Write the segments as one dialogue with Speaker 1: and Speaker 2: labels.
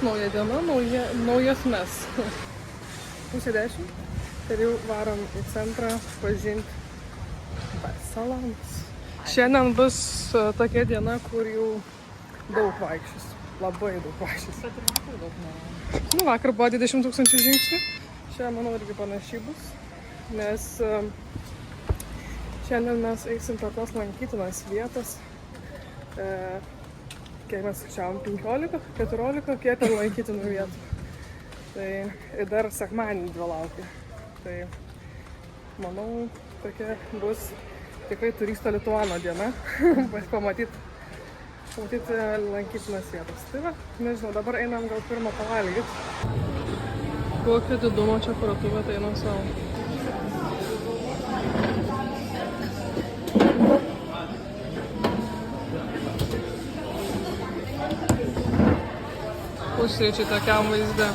Speaker 1: nauja diena, naujas mes. 9:30 ir jau varom į centrą pažinti Barcelonos. Šiandien bus tokia diena, kur jau daug vaikščius. Labai daug vaikščius.
Speaker 2: Bet ir vakar daug nėra.
Speaker 1: Nu, vakar buvo 20 000 žingsnių. Šiandien, manau, irgi panašiai bus. Nes šiandien mes eisim tokios lankytinos vietos. Kiek mes skaičiavom 15, 14, kiek ten lankytinų vietų. Tai ir dar sekmadienį 2 laukia. Tai manau, tokia bus tikrai turisto Lituano diena. pamatyti lankytinas vietas. Tai va, nežinau, dabar einam gal pirmą pavalgyti. Kokio didumo čia parduotuvė, tai einam savo. Pusryčiai tokiam vaizde.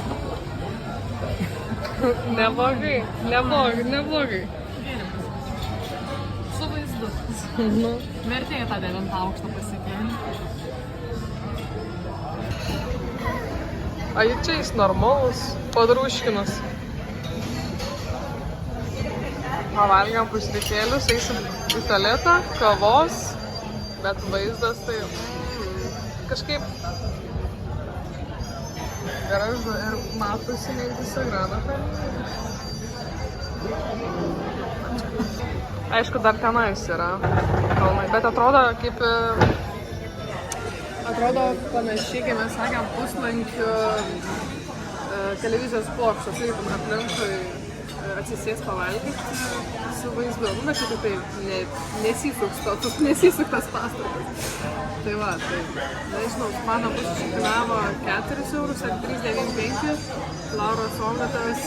Speaker 1: Neblogai.
Speaker 2: Su vaizdu.
Speaker 1: Nu.
Speaker 2: Vertėjo tą 9 aukštą pasikėlį.
Speaker 1: A čia jis normalus, padrūškinas. Pavalgiam pusrytėlius, eisim į tualetą, kavos, bet vaizdas tai kažkaip gražu ir matosi netgi Sagrada Familija. Aišku, dar tenais yra kalnai, bet atrodo kaip... Atrodo panašiai, kai mes sakėm, puslankių televizijos plokščios, eitum aplinkui atsisės pavalgyti su vaizdu. Nu, bet šitai nesisuktas pastatas. Tai va, tai nežinau, mano pusryčiai kainavo 4 eurus ar 3,95, Lauros omletas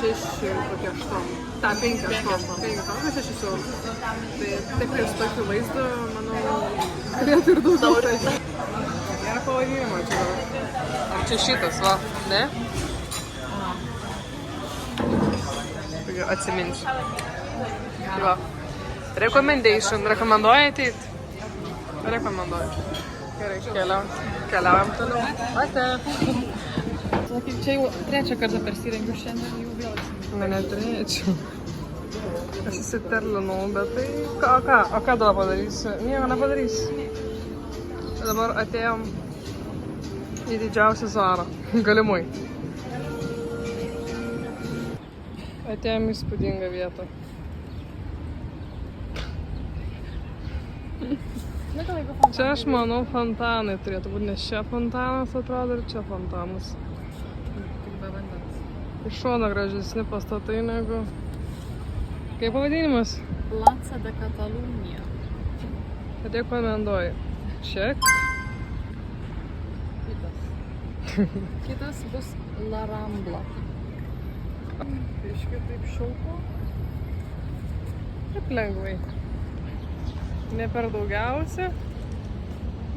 Speaker 1: 6,8. Ta, 5,6 eurus. Tai taip ir su tokiu vaizdu, manau, galėtų ir daugiau tai. Gerą pavadinimą čia dabar. Ar čia šitas, va, ne? Atsiminsiu. Va. Recommendation. Rekomenduoji ateit? Rekomenduoju. Gerai, keliaujam toliau. Ate.
Speaker 2: Sakyk, čia jau 3 kartą persirengiu šiandien, jau vėl atsiminsiu.
Speaker 1: Ne, neturėčiau. Aš įsiterlinau, bet tai... O ką dabar padarysiu? Nieko nepadarysiu. Dabar atėjom į didžiausią Zarą. Galimai. Atėjom į įspūdingą vietą. Čia aš manau fontanai turėtų būti, nes čia fontanas atrodo ir čia fontanas.
Speaker 2: Tik be vandens.
Speaker 1: Iš šono gražesni pastatai negu... Kaip pavadinimas?
Speaker 2: Plaza de Catalunya.
Speaker 1: Rekomenduoju. Ček.
Speaker 2: Kitas bus La Rambla.
Speaker 1: Biškai taip šilko. Taip lengvai. Ne per daugiausia,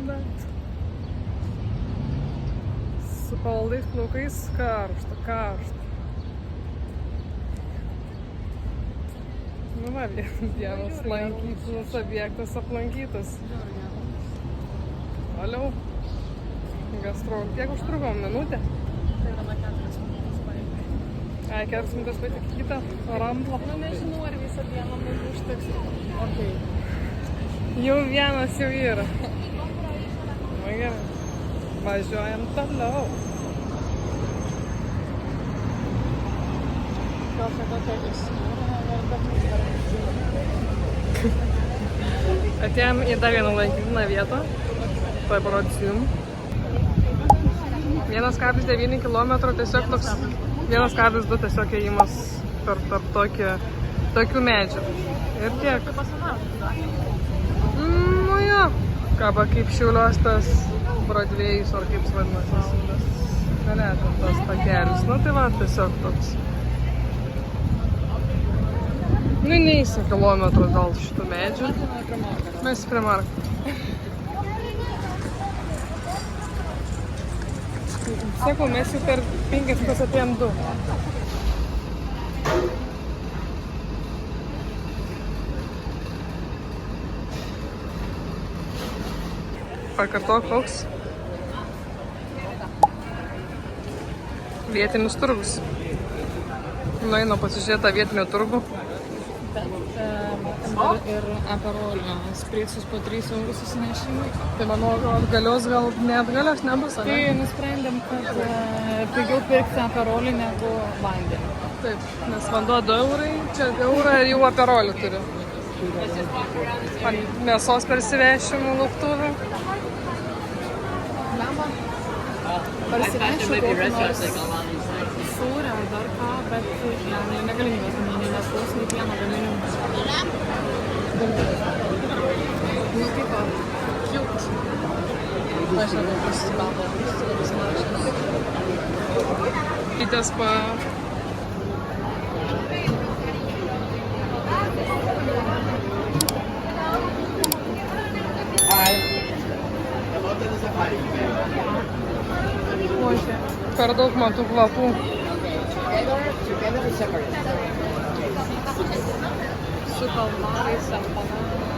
Speaker 1: bet su paldais plaukais karšta. Nu va, vienas lankytinas objektas aplankytas. Toliau. Gastrol. Kiek užtrukom? Minutę?
Speaker 2: Tai yra 4 minutės paėmė.
Speaker 1: 4 minutės paėmė kitą Ramblą.
Speaker 2: Nu nežinau, ar visą dieną mums užteks.
Speaker 1: Okay. Jau vienas jau yra. Na gerai. Važiuojam toliau.
Speaker 2: Gal čia tokia
Speaker 1: Atėjom į dar vieną lankytiną vietą. Tuoj parodysiu jums. 1,9 km tiesiog toks 1,2 tiesiog ėjimas tarp tokių medžių. Ir tiek. Nu jo. Kaba kaip Šiauliuos tas Brodvėjus, ar kaip vadinasi. Galėtum tas takelis. Nu tai va, tiesiog toks. Nu neįsim kilometrų gal šitų medžių. Mes prie Marko. Sakau, mes jau per 5 minutes atėjom 2. Pakartok koks? Vietinis turgus. Nueinu pasižiūrėti tą vietinį turgų.
Speaker 2: Bet ir aperolio spritsus po 3 eurus susinešimui.
Speaker 1: Tai manau, atgalios gal neatgalios nebus,
Speaker 2: Tai nusprendėm, kad pigiau pirkti aperolį negu vandenį.
Speaker 1: Taip, nes vanduo 2 eurai, čia eurą ir jau aperolį turiu. Mėsos persivešimų lauktuvių.
Speaker 2: Parsivešiu kokį nors sūrę ar dar ką, bet negalimybės gaminį, nes klaus nei vieno gaminimo. Nu kaip va, cute. Aš nežinau, kas susikalbo.
Speaker 1: Įtės pa... Per daug man tų kvapų.
Speaker 2: Su kalmarais, empanadais.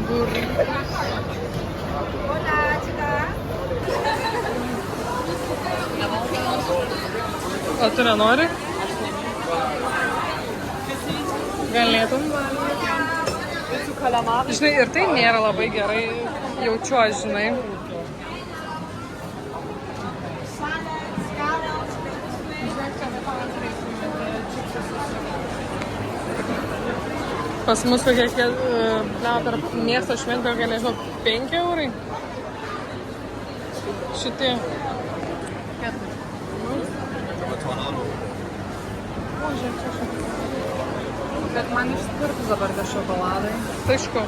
Speaker 2: Burritos.
Speaker 1: O tu nenori? Galėtum valgyti.
Speaker 2: Su kalamarais.
Speaker 1: Žinai, ir tai nėra labai gerai jaučiu, žinai. Pas mus kokie, per miesto šventę, kokie, nežinau, 5 eurai. Šitie.
Speaker 2: Bet man išskirtų dabar tie šokoladai.
Speaker 1: Tai aišku.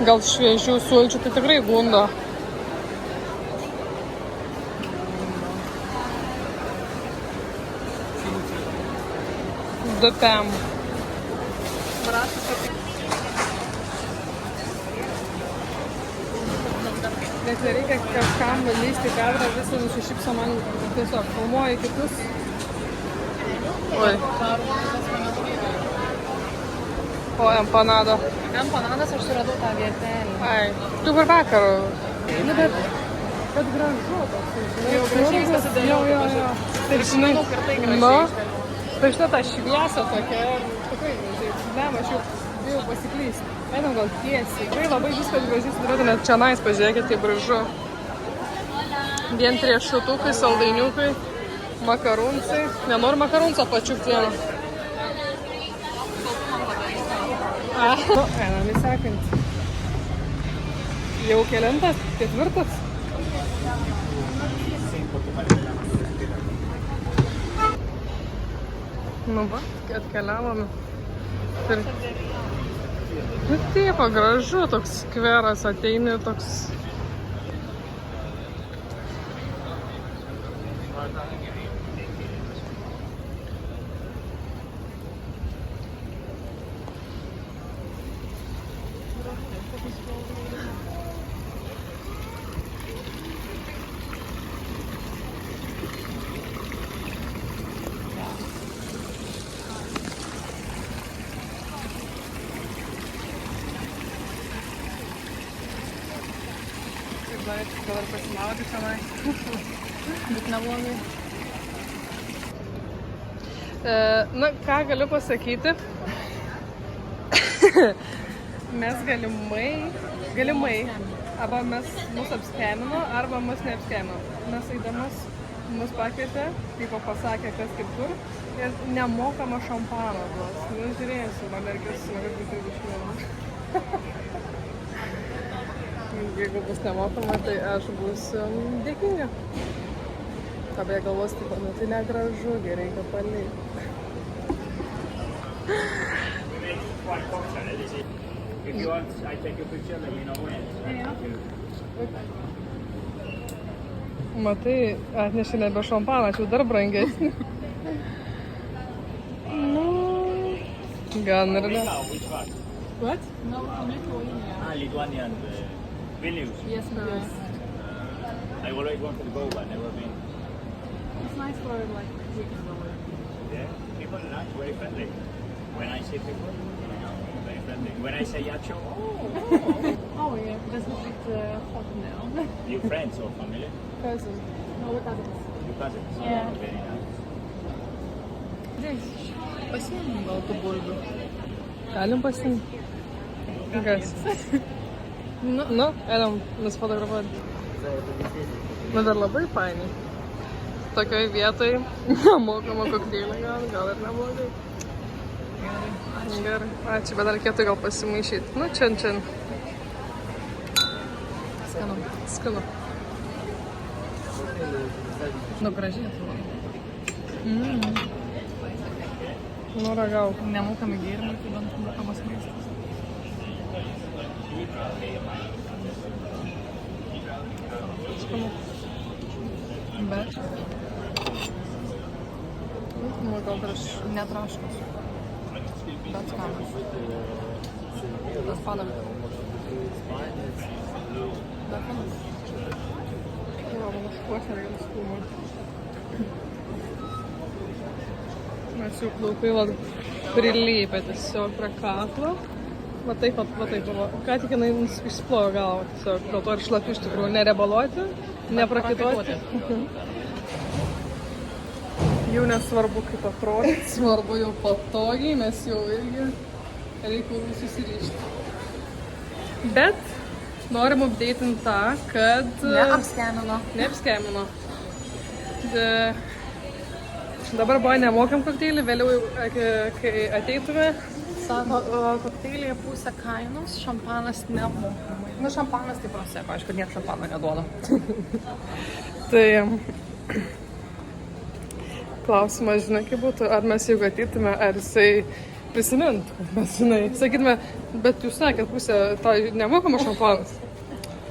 Speaker 1: Gal šviežių sulčių tai tikrai gundo. Dupem. Net nereikia kažkam lysti kadrą, visą nusišypso man tiesiog filmuoji kitus. Oi. O empanado.
Speaker 2: Empanadas aš suradau tą vietelį.
Speaker 1: Ai, tu kur vakarų.
Speaker 2: Nu, bet
Speaker 1: gražu toks.
Speaker 2: jau gražiai pasidariau.
Speaker 1: Jo.
Speaker 2: Ir žinau, kad tai gražiai.
Speaker 1: Nu, tai štai ta šviesa tokia, tikrai gražiai. Ne, aš jau bijau pasiklysti. Einam gal tiesiai. Tikrai labai viskas gražiai sudarėta, net čia nais pažiūrėkit, kaip gražu. Vien riešutukai, saldainiukai, makarunsai. Nenoriu makarunso pačiukti vieną. Nu, einam į sekantį. Jau kelintas? 4? Nu va, atkeliavome. Ir... Nu taip, gražu, toks skveras ateini, toks... Gal ir pasimaudyti tenai.
Speaker 2: Bet neblogai.
Speaker 1: Na, ką galiu pasakyti? Mes galimai, arba mus apskemino, arba mus neapskemino. Mes eidamas mus pakvietė, kaip pasakė, kas kaip kur, ir nemokama šampano duos. Nu, žiūrėsiu, man mergis smagu 30 eurų. Jeigu bus nemokama, tai aš būsiu dėkinga. Tabė galvos, taip, nu tai negražu, gerai reikia palikti.
Speaker 3: If you want, I take a picture, let me know when.
Speaker 1: Matai, atnešė nebe šampaną, čia dar brangesnį. Nu, gan ir ne.
Speaker 3: Which part?
Speaker 1: What?
Speaker 2: No, from Lithuania.
Speaker 3: Lithuanian. Vilnius.
Speaker 2: Yes, yes.
Speaker 3: I always wanted to go, but never been.
Speaker 2: It's nice for like weekend away.
Speaker 3: Yeah, people are nice, very friendly. When I see people, very friendly. When I say yacho,
Speaker 2: Oh yeah, das ist mit Hotmail.
Speaker 3: you friends or family?
Speaker 2: Cousin. No, we're cousins.
Speaker 3: You cousins?
Speaker 2: Yeah.
Speaker 3: Very nice.
Speaker 2: Pasiėmėm gal tų bulvių.
Speaker 1: Galim pasiimti. Kas? Nu, einam nusifotografuoti. Nu, dar labai fainai. Tokioj vietoj mokama kokteilį gal ir neblogai. Gerai, ačiū, bet dar reikėtų gal pasimaišyti. Nu, čia.
Speaker 2: Skanu.
Speaker 1: Skanu.
Speaker 2: Nu, gražiai atrodo.
Speaker 1: Nu, ragau.
Speaker 2: Nemokami gėrimai, tai bent mokamas maistas.
Speaker 1: Skanu.
Speaker 2: Bet
Speaker 1: Nu, gal dar aš...
Speaker 2: netraškus. Bet skanus.
Speaker 1: Tas panam.
Speaker 2: Bet skanus.
Speaker 1: Jo, man užkuosia reikia skūmą. Mes jau plaukai prilypę tiesiog prie kaklo. Va taip. Ką tik jinai išsplojo galvą tiesiog. Dėl to ir šlapi iš tikrųjų. Nerebaluoti, neprakituoti. Jau nesvarbu kaip atrodyti. Svarbu jau patogiai, nes jau irgi reikia susirišti. Bet norim updatinti tą, kad... Neapskemino. Dabar buvo nemokam kokteilį, vėliau kai ateitume.
Speaker 2: Sako, kokteilėje pusę kainos, šampanas nemokamai. Nu, šampanas tai prasėko, aišku, niek šampano neduoda.
Speaker 1: Tai klausimas, žinai, kaip būtų, ar mes jeigu ateitume, ar jisai prisimintų, mes, žinai, sakytume, bet jūs sakėt pusę, tai nemokama šampanas.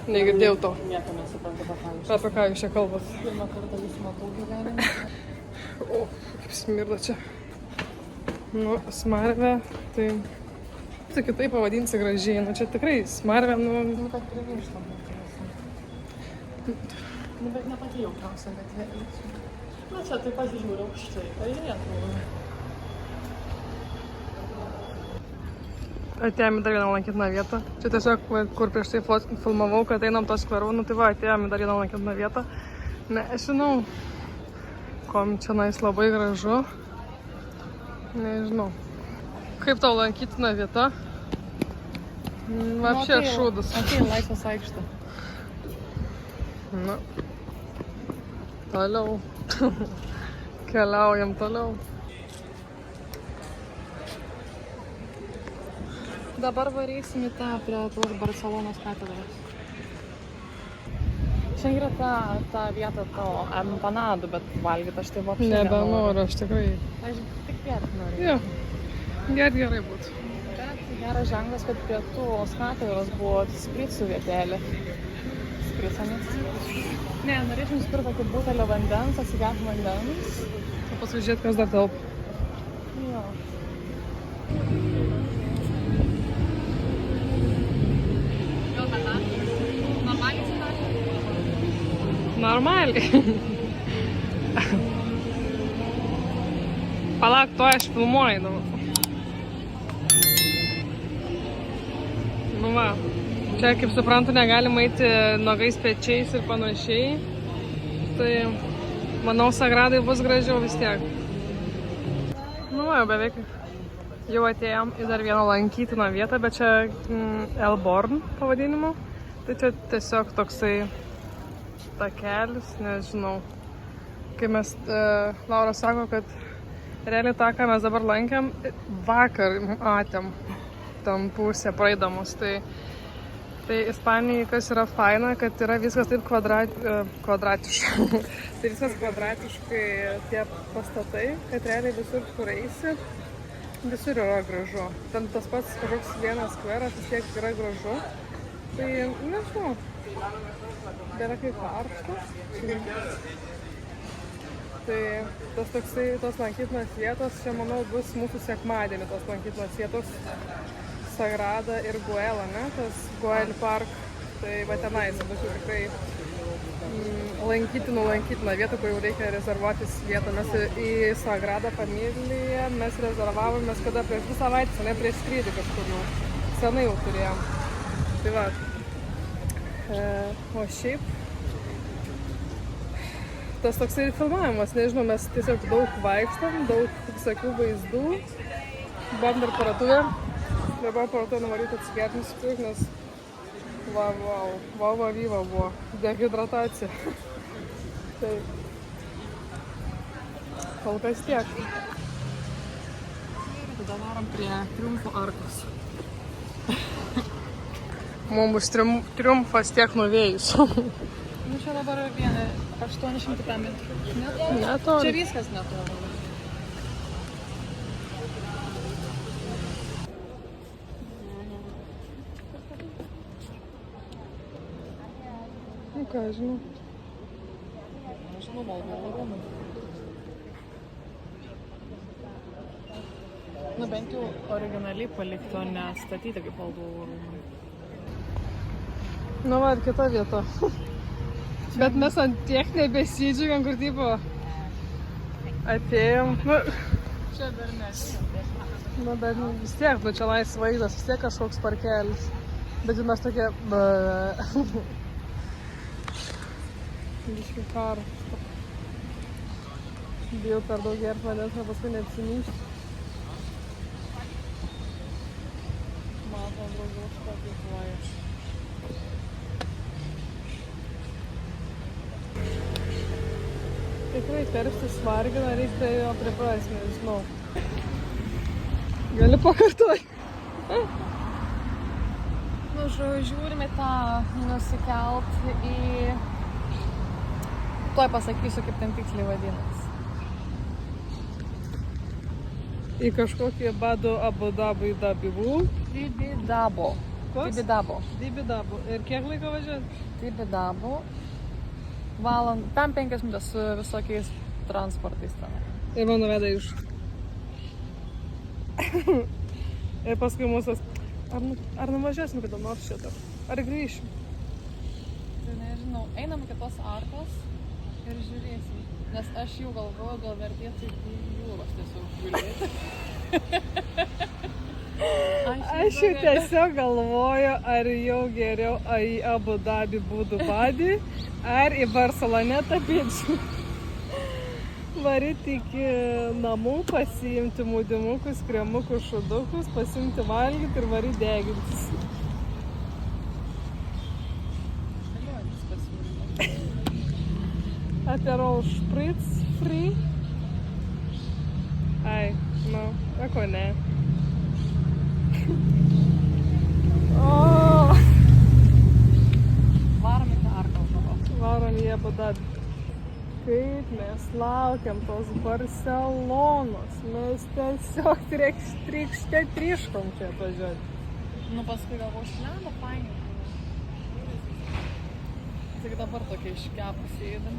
Speaker 1: Negirdėjau to.
Speaker 2: Nieko nesuprantu,
Speaker 1: Apie ką jūs čia kalbat?
Speaker 2: Pirmą kartą jūs matau gyvenime.
Speaker 1: O, kaip smirda čia. Nu, smarvė, tai... Tu kitaip pavadinsi gražiai, nu čia tikrai smarvė, nu...
Speaker 2: Nu, kad primirštam. Nu, bet ne pati jaukiausia gatvė. Na, čia taip pasižiūriu aukštai, tai jie atrodo.
Speaker 1: Atėjom į dar vieną lankytiną vietą. Čia tiesiog, kur prieš tai filmavau, kad einam to skveru, nu tai va, atėjom į dar vieną lankytiną vietą. Nežinau, kom čia nais labai gražu. Nežinau. Kaip tau lankytina vieta? Vapšė šūdas.
Speaker 2: Atėjom Laisvės aikštę.
Speaker 1: Nu. Toliau. Keliaujam toliau.
Speaker 2: Dabar varysim į tą prie tos Barcelonos katedros. Čia yra ta vieta to empanadų, bet valgyti aš tai vapšė
Speaker 1: Nebenoriu, aš tikrai.
Speaker 2: Aš tik gerti noriu.
Speaker 1: Jo. Gerai būtų.
Speaker 2: Bet geras ženklas, kad prie tos katedros buvo spricų vietelė. Spricanis. Ne, norėčiau nusipirkti tokį butelį vandens, atsigerti vandens.
Speaker 1: O paskui žiūrėt, kas dar telpa.
Speaker 2: Jo.
Speaker 1: Normaliai. Palauk, to aš filmuoju dabar. Nu va. Čia, kaip suprantu, negalima eiti nogais pečiais ir panašiai. Tai, manau, Sagradai bus gražiau vis tiek. Nu va, jau beveik. Jau atėjom į dar vieną lankytiną vietą, bet čia Elborn pavadinimu. Tai čia tiesiog toksai takelis, nežinau. Kai mes, Laura sako, kad realiai tą, ką mes dabar lankėm, vakar matėm tam pusę praeidamus. Tai Ispanijai, kas yra faina, kad yra viskas taip kvadratiškai. Tai viskas kvadratiškai tie pastatai, kad realiai visur, kur eisi, visur yra gražu. Ten tas pats kažkoks vienas skveras vis tiek yra gražu. Tai, nežinau, yra kaip karštas. Tai tos lankytinos vietos, čia manau bus mūsų sekmadienį tos lankytinos vietos. Sagrada ir Guela, ne? Tas Guel Park. Tai va tenais bus tikrai lankytina vieta, kur jau reikia rezervuotis vietą. Mes į Sagradą Familiją mes rezervavomės kada prieš 2 savaitės, ne prieš skrydį kažkur jau. Senai jau turėjom. Tai va. O šiaip tas toksai filmavimas, nežinau, mes tiesiog daug vaikštam, daug visokių vaizdų. Buvom dar paratuvę. Dabar paratuvę nuvaryti atsigerti nusipirkti, nes Vau, buvo dehidratacija. Tai kol kas tiek. Tada varom prie Triumfo arkos. Mums bus triumfas tiek nuvėjus.
Speaker 2: Nu čia dabar 800 metrų.
Speaker 1: Netoli.
Speaker 2: Čia viskas netoli.
Speaker 1: Ką žinau.
Speaker 2: Žinau, Valdovų rūmai. Nu bent jau originaliai palikti, o ne statyti kaip Valdovų rūmai.
Speaker 1: Nu va, ir kita vieta. Bet mes ant tiek nebesidžiugiam, kur tipo atėjom.
Speaker 2: Čia dar
Speaker 1: Nu, bet vis tiek, čia lais vaizdas, vis tiek kažkoks parkelis. Bet mes tokie... Biški karštą. Bijau per daug gerti vandens, nes paskui neapsimyšti.
Speaker 2: Matom, daugiau špatikuoja.
Speaker 1: Tikrai karštis vargina, reikia jo priprasti, nežinau. Gali pakartoti.
Speaker 2: Nu, žiūrime tą nusikelt į... Tuoj pasakysiu, kaip ten tiksliai vadinasi.
Speaker 1: Į kažkokį Bado Abu Dabi Dabibu.
Speaker 2: Tibidabo.
Speaker 1: Kas?
Speaker 2: Tibidabo.
Speaker 1: Tibidabo. Ir kiek laiko važiuoti?
Speaker 2: Tibidabo. Tam 5 minutės su visokiais transportais ten.
Speaker 1: Ir man nuveda iš. Ir paskui mūsų... Ar nuvažiuosim kada nors šitą? Ar grįšim?
Speaker 2: Tai nežinau. Einam iki tos arkos ir žiūrėsim. Nes aš jau galvoju, gal vertėtų į jūros tiesiog gulėti.
Speaker 1: Aš jau tiesiog galvoju, ar jau geriau į Abu Dabi Budu Badi, ar į Barcelonetą Beach. Varyti iki namų, pasiimti mūdimukus, kremukus, šudukus, pasiimti valgyti ir varyti degintis. Aperol Spritz free. Ai, nu, ako ne.
Speaker 2: Varom į tą arką žuvo.
Speaker 1: Varom į Abu Dabi. Kaip mes laukiam tos Barcelonos. Mes tiesiog triškom čia atvažiuoti.
Speaker 2: Nu paskui galvoju, šlemba, fainai. Tik dabar tokia iškepusi įdam.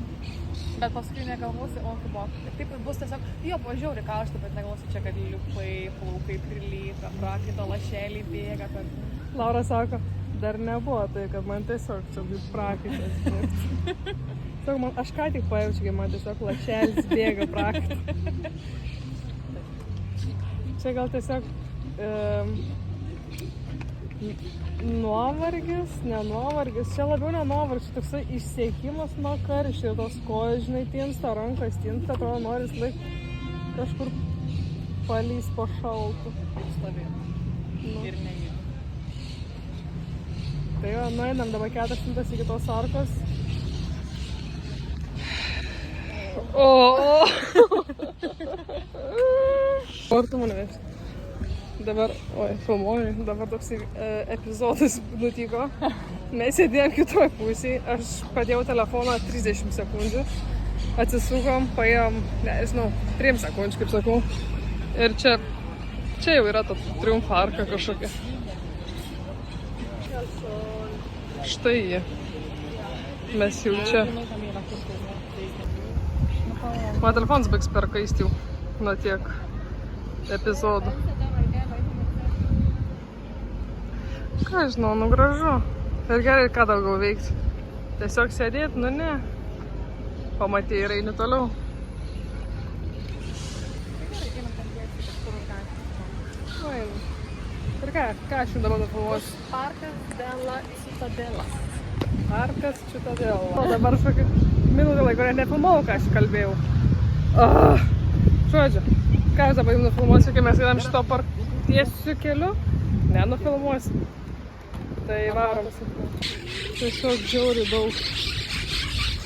Speaker 2: Bet paskui negalvosi, o kaip buvo. Taip bus tiesiog, jo, pažiūrė karštą, bet negalvosi čia, kad liupai, plaukai prilypia, prakaito lašeliai bėga per...
Speaker 1: Laura sako, dar nebuvo tai, kad man tiesiog čia kaip prakaitas bėgti. Sako, aš ką tik pajaučiu, kai man tiesiog lašelis bėga prakaitą. Čia gal tiesiog nuovargis, nenuovargis. Čia labiau nenuovargis, toksai išsiekimas nuo karščio. Tos kojos, žinai, tinsta, rankas tinsta, atrodo, noris laik kažkur palys po šaltų.
Speaker 2: Stovėti. Ir neįdų.
Speaker 1: Tai jo, nueinam dabar 400 iki tos arkos. Kur tu mane vežti? Dabar, filmuoju, dabar toks epizodas nutiko. Mes sėdėjom kitoj pusėje, aš padėjau telefoną 30 sekundžių, atsisukom, paėjom, nežinau, 3 sekundžių, kaip sakau. Ir čia jau yra ta Triumfo arka kažkokia. Štai jie. Mes jau čia. Mano telefonas baigs perkaist jau nuo tiek epizodų. Ką žinau, nu gražu. Ir gerai, ką daugiau veikti. Tiesiog sėdėti, nu ne. Pamatė ir eini toliau.
Speaker 2: Gerai, einam ten tiesiai kažkur už gatvę.
Speaker 1: Ir ką aš jums dabar nufilmuosiu?
Speaker 2: Parkas de la Citadela.
Speaker 1: Parkas Citadela. O dabar kažkokį minutę laiko nefilmavau, ką aš kalbėjau. Žodžiu, ką aš dabar jums nufilmuosiu, kai mes einam šito tiesiu keliu? Nenufilmuosiu. Tai varom. Tiesiog žiauriai daug.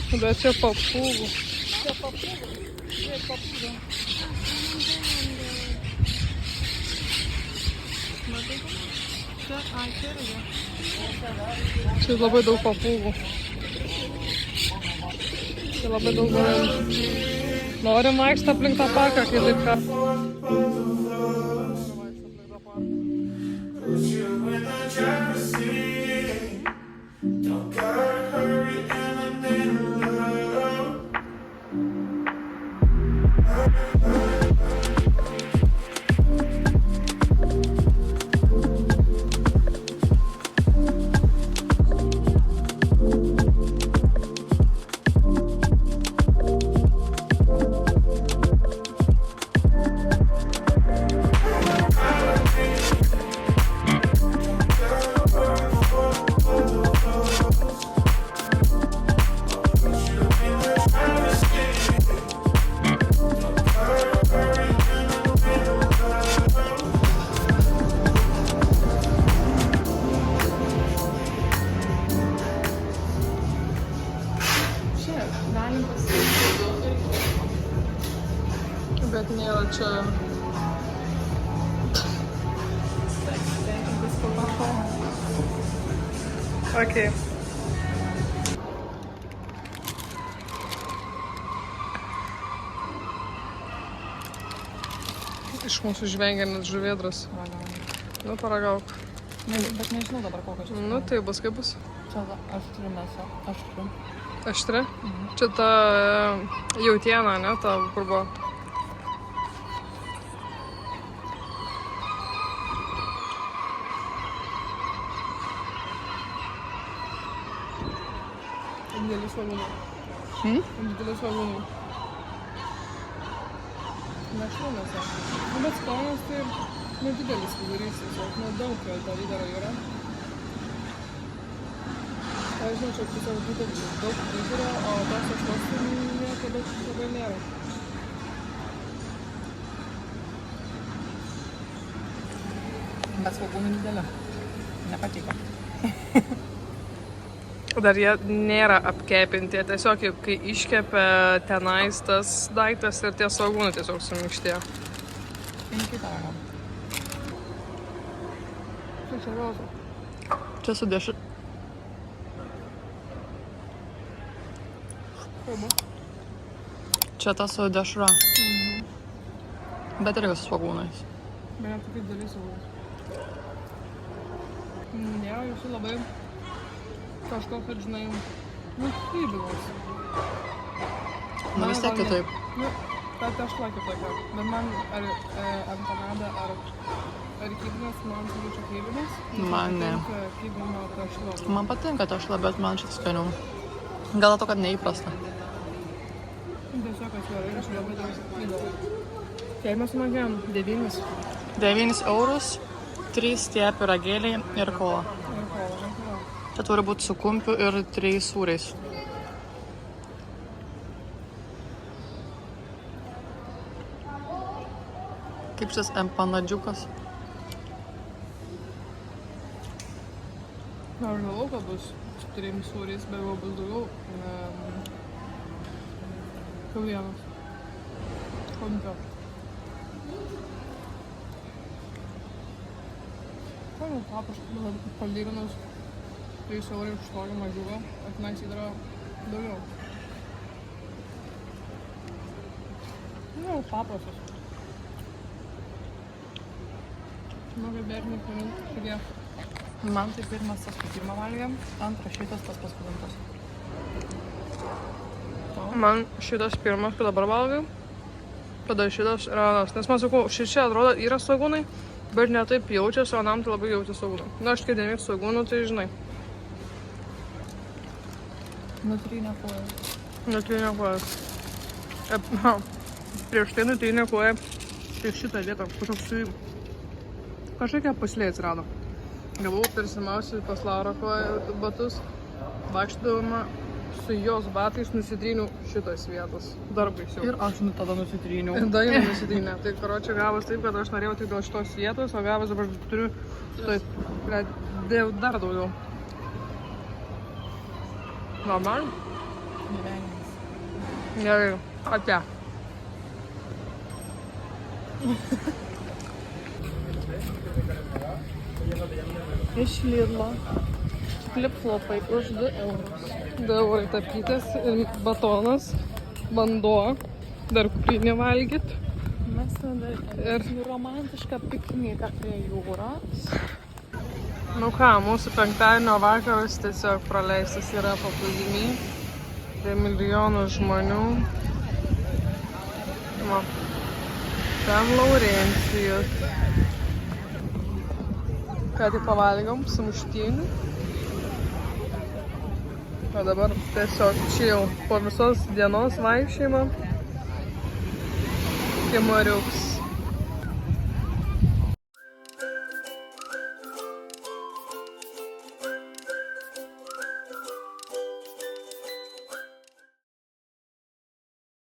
Speaker 1: Bet čia papūgų.
Speaker 2: Čia papūgų. Žiūrėk, papūgų. Matai, čia, čia irgi.
Speaker 1: Čia labai daug papūgų. Čia labai daug žmonių. Norim vaikštą aplink tą parką, kai taip ką. Bet nėra čia. Okay. Iš mūsų žvengia net žuvėdras. Nu, paragauk.
Speaker 2: Bet nežinau dabar kokios čia.
Speaker 1: Nu, tai bus kaip bus.
Speaker 2: Čia aštri mėsa. Aštri.
Speaker 1: Aštri? Čia ta jautiena, ne? Ta, kur buvo. Didelis svogūnai. Didelis svogūnai. Nešūnas. Nu, bet skonas tai nedidelis vidurys, tiesiog nedaug to lydero yra. Aš žinau, čia tiesiog būtų daug lyderio, o tos ašlos nieko daug labai nėra.
Speaker 2: Bet svogūnai didelė. Nepatiko.
Speaker 1: Dar jie nėra apkepinti, tiesiog kai iškepia tenais tas daiktas ir tie svogūnai tiesiog suminkštėjo.
Speaker 2: Imkite ragam.
Speaker 1: Čia roza.
Speaker 2: Čia su dešra. Čia tas su dešra. Bet irgi su svogūnais.
Speaker 1: Bet net tokie dideli svogūnai. Nėra jūsų labai kažko, kad žinai, klybinos.
Speaker 2: Nu vis tiek kitaip.
Speaker 1: Nu, ta tešla kitokia. Bet man ar empanada, ar klybinas, man sakyčiau klybinas.
Speaker 2: Man ne.
Speaker 1: Klybino tešla.
Speaker 2: Man patinka tešla, bet man šitas skaniau. Gal to, kad neįprasta.
Speaker 1: Tiesiog atsvarai, aš labai daug klybino. Kiek mes sumokėjom? 9.
Speaker 2: 9 eurus, 3 tie pyragėliai ir kola. Čia turi būti su kumpiu ir 3 sūriais. Kaip šis empanadžiukas.
Speaker 1: Na, aš galvau, kad bus su 3 sūriais, bet jau bus daugiau. Kiaulienos. Kumpio. Kokiu paprašau, palyginus 3 eurai už tokį mažiuką, atnais įdaro daugiau. Nu, paprastas. Žinau, kad berniai paminti šitie.
Speaker 2: Man tai pirmas tas, kai pirmą valgėm, antras šitas tas paskutintas.
Speaker 1: Man šitas pirmas, kai dabar valgiau, tada šitas yra anas. Nes man sakau, šičia atrodo yra svogūnai, bet ne taip jaučiasi, o nam tai labai jaučiasi svogūnai. Na, aš kai nemėgstu svogūnų, tai žinai.
Speaker 2: Nutrynė koja.
Speaker 1: Nutrynė kojas. Prieš tai nutrynė koja prieš šitą vietą. Kažkokia puslė atsirado. Gavau persimausi pas Laurą koją batus. Vaikštydavome su jos batais nusitryniau šitos vietos. Dar baisiau.
Speaker 2: Ir aš tada nusitryniau.
Speaker 1: Da, jau nusitrynė. Tai karočią gavos taip, kad aš norėjau tik dėl šitos vietos, o gavos dabar turiu dar daugiau. Normal?
Speaker 2: Gyvenimas.
Speaker 1: Gerai, ate.
Speaker 2: Iš Lidlo. Flip-flopai už 2 eurus.
Speaker 1: 2 eurai tapytas ir batonas, vanduo, dar kuprinį valgyt.
Speaker 2: Mes tada romantišką pikniką prie jūros.
Speaker 1: Nu ką, mūsų penktadienio vakaras tiesiog praleistas yra paplūdimy. Prie milijonų žmonių. Va. Ten Laurencijus. Ką tik pavalgom, sumuštinių. O dabar tiesiog chill po visos dienos vaikščiojimo. Kimariuks.